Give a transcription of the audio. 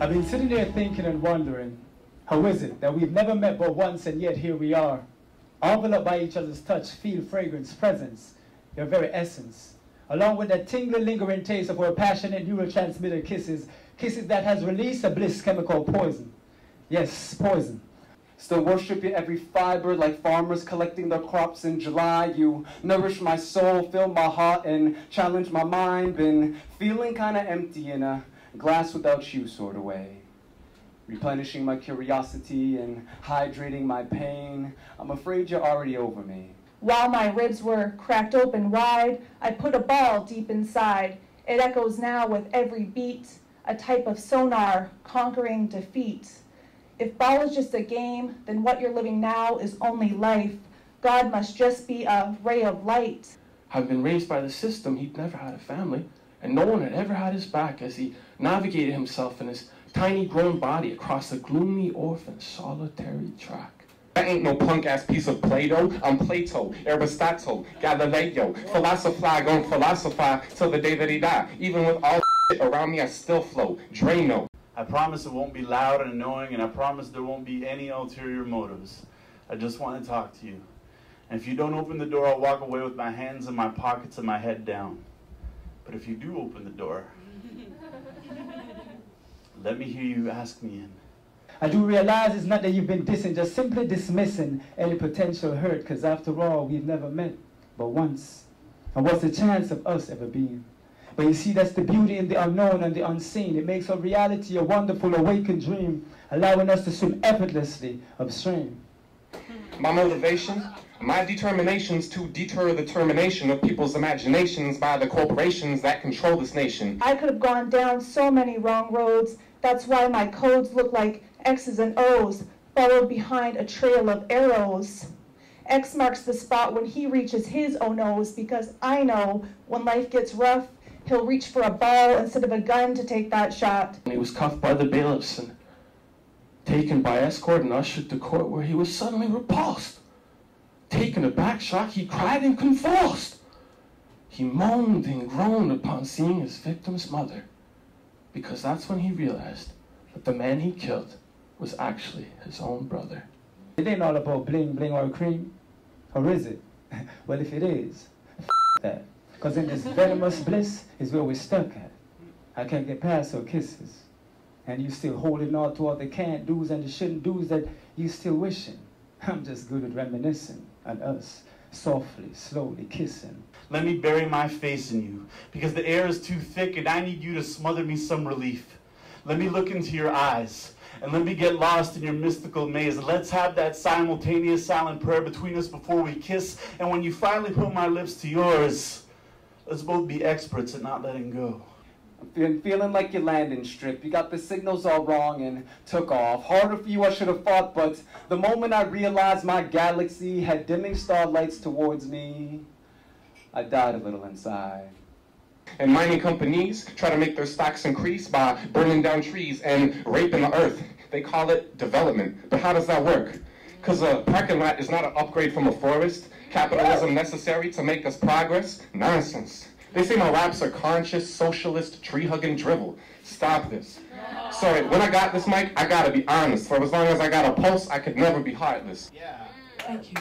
I've been sitting there thinking and wondering, how is it that we've never met but once and yet here we are, enveloped by each other's touch, feel, fragrance, presence, your very essence, along with that tingling, lingering taste of our passionate neurotransmitter kisses, kisses that has released a bliss chemical poison. Yes, poison. Still worship you every fiber like farmers collecting their crops in July. You nourish my soul, fill my heart, and challenge my mind. Been feeling kinda empty in a glass without you sort of way. Replenishing my curiosity and hydrating my pain. I'm afraid you're already over me. While my ribs were cracked open wide, I put a ball deep inside. It echoes now with every beat, a type of sonar conquering defeat. If ball is just a game, then what you're living now is only life. God must just be a ray of light. Having been raised by the system, he'd never had a family, and no one had ever had his back as he navigated himself in his tiny grown body across a gloomy orphan solitary track. I ain't no punk-ass piece of Play-Doh. I'm Plato, Aristotle, Galileo. Philosopher gon' philosophize till the day that he die. Even with all shit around me, I still flow. Drano. I promise it won't be loud and annoying, and I promise there won't be any ulterior motives. I just want to talk to you. And if you don't open the door, I'll walk away with my hands in my pockets and my head down. But if you do open the door, let me hear you ask me in. I do realize it's not that you've been dissing, just simply dismissing any potential hurt, because after all, we've never met but once. And what's the chance of us ever being? But you see, that's the beauty in the unknown and the unseen. It makes our reality a wonderful awakened dream, allowing us to swim effortlessly upstream. My motivation? My determination's to deter the termination of people's imaginations by the corporations that control this nation. I could have gone down so many wrong roads. That's why my codes look like X's and O's, followed behind a trail of arrows. X marks the spot when he reaches his oh no's, because I know when life gets rough, he'll reach for a ball instead of a gun to take that shot. And he was cuffed by the bailiffs and taken by escort and ushered to court, where he was suddenly repulsed. Taken aback, shocked, he cried and convulsed. He moaned and groaned upon seeing his victim's mother, because that's when he realized that the man he killed was actually his own brother. It ain't all about bling, bling, or cream. Or is it? Well, if it is, that. Because in this venomous bliss is where we're stuck at. I can't get past her kisses. And you still holding on to all the can't do's and the shouldn't do's that you still wishing. I'm just good at reminiscing on us, softly, slowly kissing. Let me bury my face in you, because the air is too thick and I need you to smother me some relief. Let me look into your eyes, and let me get lost in your mystical maze. Let's have that simultaneous silent prayer between us before we kiss, and when you finally put my lips to yours, let's both be experts at not letting go. I'm feeling like your landing strip. You got the signals all wrong and took off. Harder for you, I should have fought, but the moment I realized my galaxy had dimming starlights towards me, I died a little inside. And mining companies try to make their stocks increase by burning down trees and raping the earth. They call it development. But how does that work? Because a parking lot is not an upgrade from a forest. Capitalism necessary to make us progress? Nonsense. They say my raps are conscious, socialist, tree-hugging drivel. Stop this. Sorry, when I got this mic, I gotta be honest. For as long as I got a pulse, I could never be heartless. Thank you.